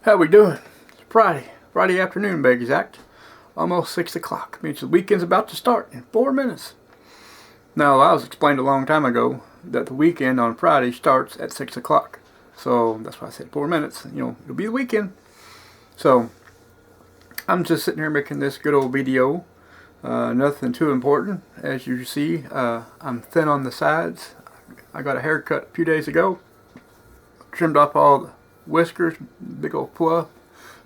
How we doing? It's Friday afternoon, to be exact. Almost 6 o'clock. Means the weekend's about to start in 4 minutes. Now, I was explained a long time ago that the weekend on Friday starts at 6 o'clock. So that's why I said 4 minutes. It'll be the weekend. So I'm just sitting here making this good old video. Nothing too important. As you see, I'm thin on the sides. I got a haircut a few days ago. Trimmed off all the whiskers, big old fluff.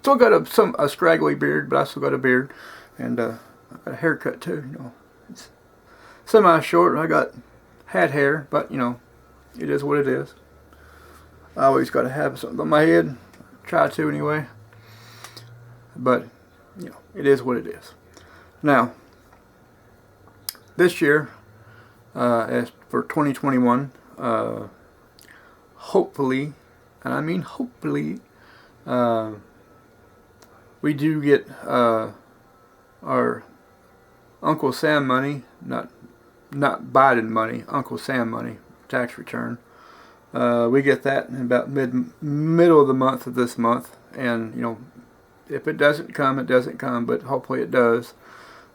Still got a scraggly beard, but I still got a beard. And I got a haircut too. It's semi-short. I had hair, but it is what it is. I always got to have something on my head. Try to anyway. But it is what it is. Now, this year, as for 2021, hopefully, and I mean hopefully, we do get our Uncle Sam money, not Biden money, Uncle Sam money, tax return. We get that in about middle of the month of this month, and if it doesn't come, it doesn't come, but hopefully it does,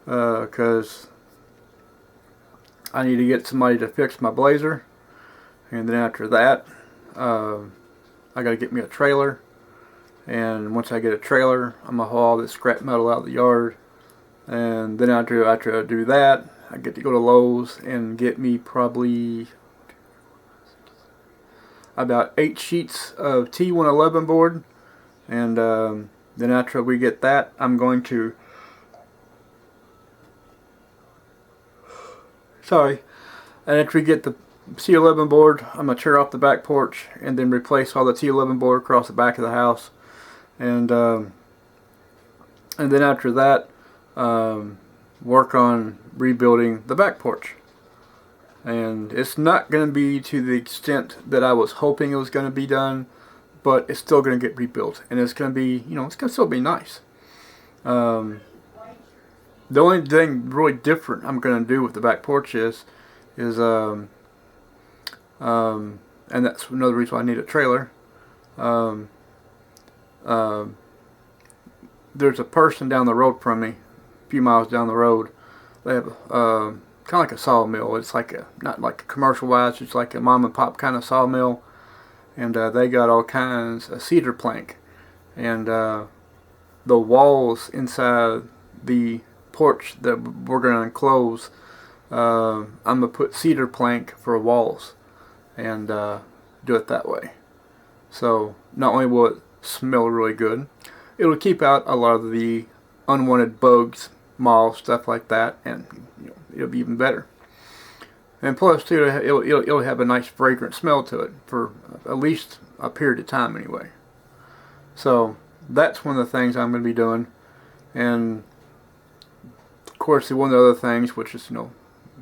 because I need to get somebody to fix my Blazer, and then after that, I got to get me a trailer, and once I get a trailer, I'm going to haul all this scrap metal out of the yard, and then after I do that, I get to go to Lowe's and get me probably about 8 sheets of T111 board, and then after we get that, I'm going to, and after we get the T11 board, I'm going to tear off the back porch and then replace all the T11 board across the back of the house. And then after that, work on rebuilding the back porch. And it's not going to be to the extent that I was hoping it was going to be done, but it's still going to get rebuilt. And it's going to be, it's going to still be nice. The only thing really different I'm going to do with the back porch is and that's another reason why I need a trailer. There's a person down the road from me, a few miles down the road. They have kind of like a sawmill. It's like not like a commercial wise. It's like a mom and pop kind of sawmill, and they got all kinds of cedar plank, and the walls inside the porch that we're going to enclose, I'm going to put cedar plank for walls and do it that way. So not only will it smell really good, it'll keep out a lot of the unwanted bugs, moths, stuff like that, and it'll be even better. And plus too, it'll have a nice fragrant smell to it for at least a period of time anyway. So that's one of the things I'm going to be doing. And of course, one of the other things, which is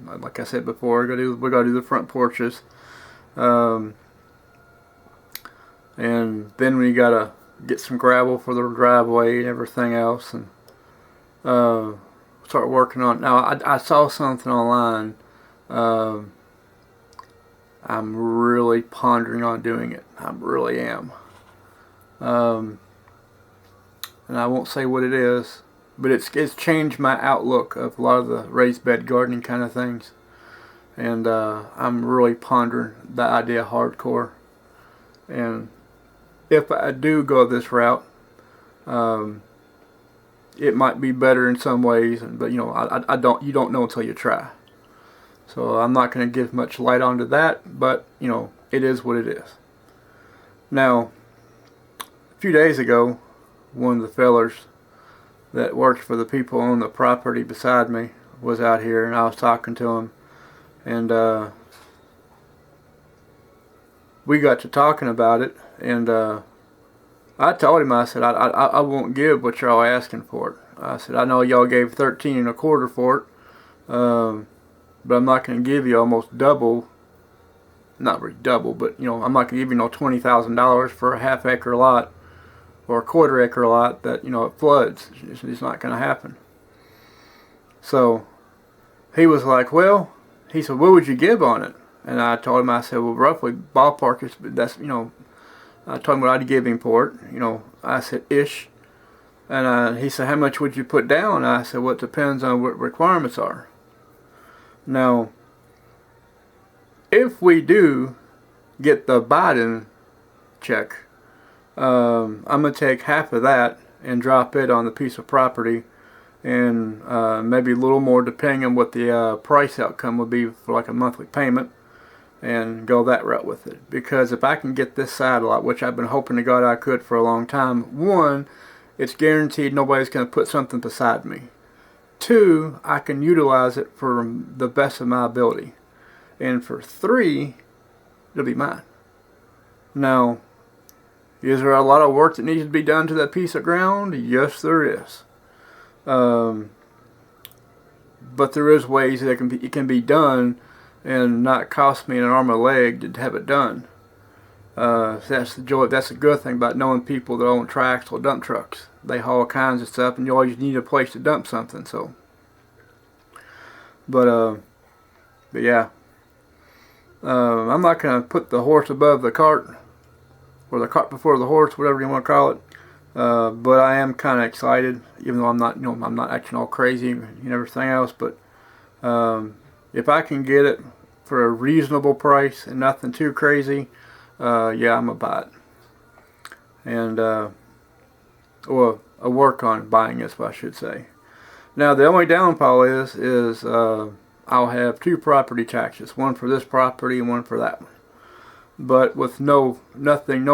like I said before, we got to do the front porches, and then we got to get some gravel for the driveway and everything else, and start working on it. Now, I saw something online. I'm really pondering on doing it. I really am. And I won't say what it is, but it's changed my outlook of a lot of the raised bed gardening kind of things. And I'm really pondering the idea hardcore. And if I do go this route, it might be better in some ways, but you don't know until you try. So I'm not going to give much light onto that, but it is what it is. Now, a few days ago, one of the fellers that works for the people on the property beside me was out here, and I was talking to him, and we got to talking about it, and I told him, I said, I won't give what y'all asking for it. I said, I know y'all gave 13 and a quarter for it, but I'm not going to give you almost double, not really double, but I'm not going to give you $20,000 for a half-acre lot or a quarter-acre lot that it floods. It's not going to happen. So he was like, well, he said, what would you give on it? And I told him, I said, well, roughly ballpark is, that's I told him what I'd give him for it. I said, ish. And he said, how much would you put down? I said, well, it depends on what requirements are. Now, if we do get the Biden check, I'm going to take half of that and drop it on the piece of property, and maybe a little more depending on what the price outcome would be for like a monthly payment, and go that route with it. Because if I can get this side lot, which I've been hoping to God I could for a long time, one, it's guaranteed nobody's going to put something beside me. Two, I can utilize it for the best of my ability. And for three, it'll be mine. Now, is there a lot of work that needs to be done to that piece of ground? Yes, there is. But there is ways that it can be done and not cost me an arm and a leg to have it done. That's the joy. That's the good thing about knowing people that own tracks or dump trucks. They haul all kinds of stuff, and you always need a place to dump something. So, but yeah, I'm not gonna put the horse above the cart, or the cart before the horse, whatever you want to call it. But I am kind of excited, even though I'm not, I'm not acting all crazy and everything else. But if I can get it for a reasonable price and nothing too crazy, yeah, I'm gonna buy it. And or a work on buying this, I should say. Now the only downfall is I'll have two property taxes, one for this property and one for that one. But with no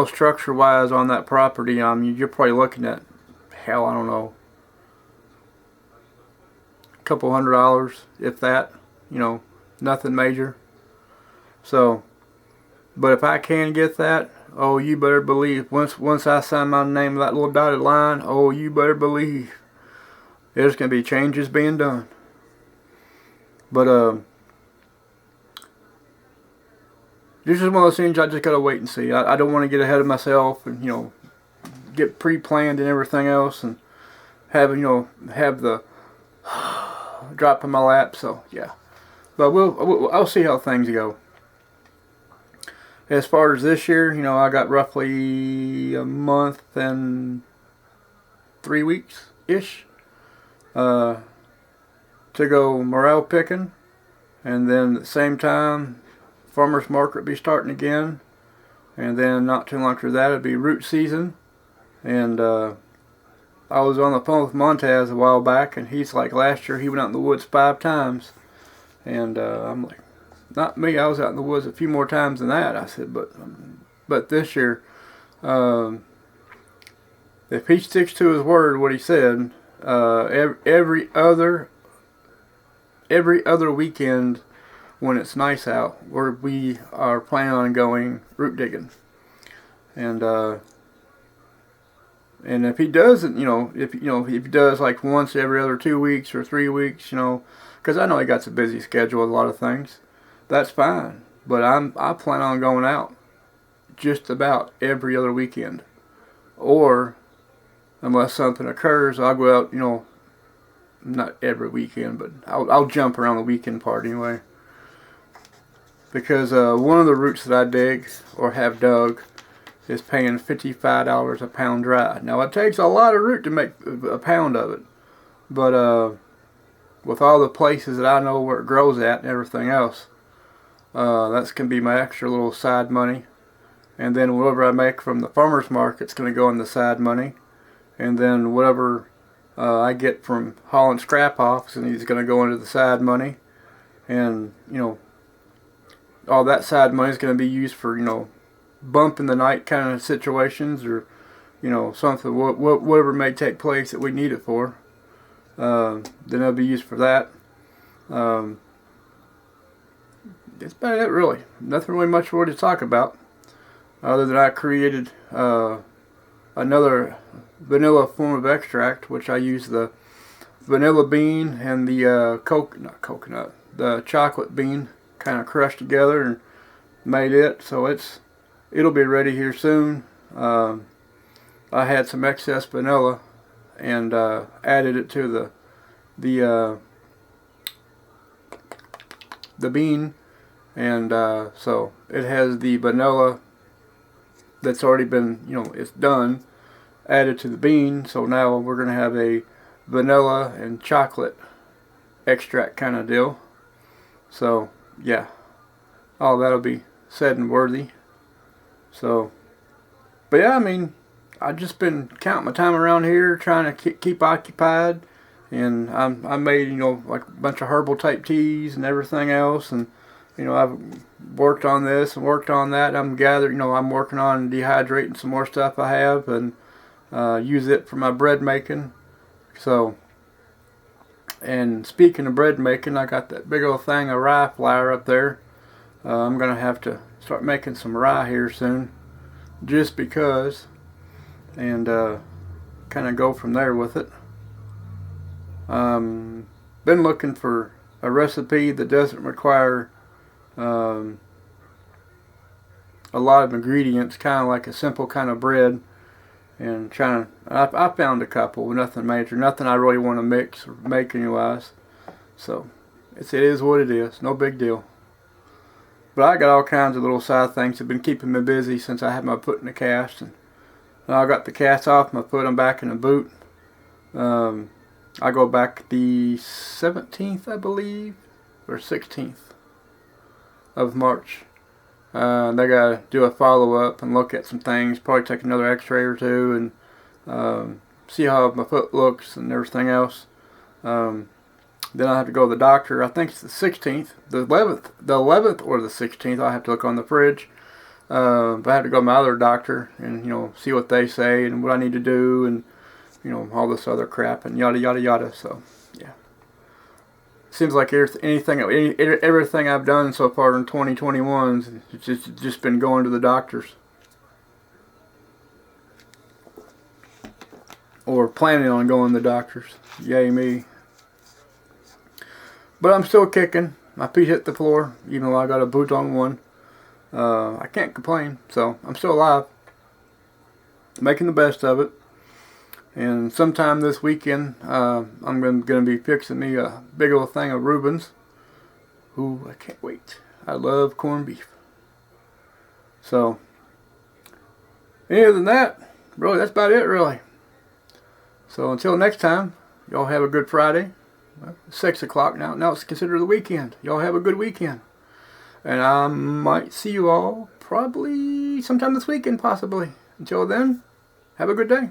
structure wise on that property, you're probably looking at, hell, I don't know, a couple $100, if that, nothing major. So, but if I can get that, oh, you better believe, once I sign my name of that little dotted line, oh, you better believe there's going to be changes being done. But this is one of those things I just got to wait and see. I don't want to get ahead of myself and, get pre-planned and everything else and have the drop in my lap. So, yeah. But I'll see how things go. As far as this year, I got roughly a month and 3 weeks-ish to go morel picking. And then at the same time, farmer's market will be starting again. And then not too long after that, it'll be root season. And I was on the phone with Montez a while back, and he's like, last year he went out in the woods 5 times. And I'm like, not me, I was out in the woods a few more times than that. I said, but this year, if he sticks to his word, what he said, every other weekend when it's nice out, we are planning on going root digging. And if he doesn't, if he does like once every other 2 weeks or 3 weeks, because I know he got a busy schedule with a lot of things, that's fine. But I plan on going out just about every other weekend, or unless something occurs, I'll go out. Not every weekend, but I'll jump around the weekend part anyway. Because one of the roots that I dig or have dug is paying $55 a pound dry. Now it takes a lot of root to make a pound of it, but with all the places that I know where it grows at and everything else, that's going to be my extra little side money. And then whatever I make from the farmer's market's going to go in the side money. And then whatever I get from hauling scrap off, and he's going to go into the side money. And, all that side money is going to be used for, bump in the night kind of situations, or, something, whatever may take place that we need it for. Then it'll be used for that. That's about it, really. Nothing really much more to talk about, other than I created another vanilla form of extract, which I use the vanilla bean and the the chocolate bean kind of crushed together and made it. So it'll be ready here soon. I had some excess vanilla and added it to the bean, and so it has the vanilla that's already been, it's done, added to the bean. So now we're going to have a vanilla and chocolate extract kind of deal. So yeah, all that'll be said and worthy. So, but yeah, I mean, I've just been counting my time around here, trying to keep occupied, and I made, you know, like a bunch of herbal type teas and everything else, and you know, I've worked on this and worked on that. I'm working on dehydrating some more stuff I have, and use it for my bread making. So, and speaking of bread making, I got that big old thing of rye flour up there. I'm gonna have to start making some rye here soon, just because, and kind of go from there with it. Been looking for a recipe that doesn't require a lot of ingredients, kind of like a simple kind of bread, and I found a couple, nothing major, nothing I really want to mix or make anyways. So it is what it is, no big deal. But I got all kinds of little side things that have been keeping me busy since I had my foot in the cast. And now I got the cast off my foot, I'm back in the boot. I go back the 17th, I believe, or 16th of March. They gotta do a follow-up and look at some things, probably take another x-ray or two, and see how my foot looks and everything else. Then I have to go to the doctor. I think it's the 16th, the 11th or the 16th. I have to look on the fridge. But I have to go to my other doctor and, you know, see what they say and what I need to do, and, you know, all this other crap and yada yada yada. So yeah, seems like everything I've done so far in 2021, it's just been going to the doctors or planning on going to the doctors. Yay me. But I'm still kicking. My feet hit the floor, even though I got a boot on one. I can't complain, so I'm still alive. Making the best of it. And sometime this weekend, I'm going to be fixing me a big old thing of Reubens. Ooh, I can't wait. I love corned beef. So, other than that, really, that's about it, really. So until next time, y'all have a good Friday. 6 o'clock now. Now it's considered the weekend. Y'all have a good weekend. And I might see you all probably sometime this weekend, possibly. Until then, have a good day.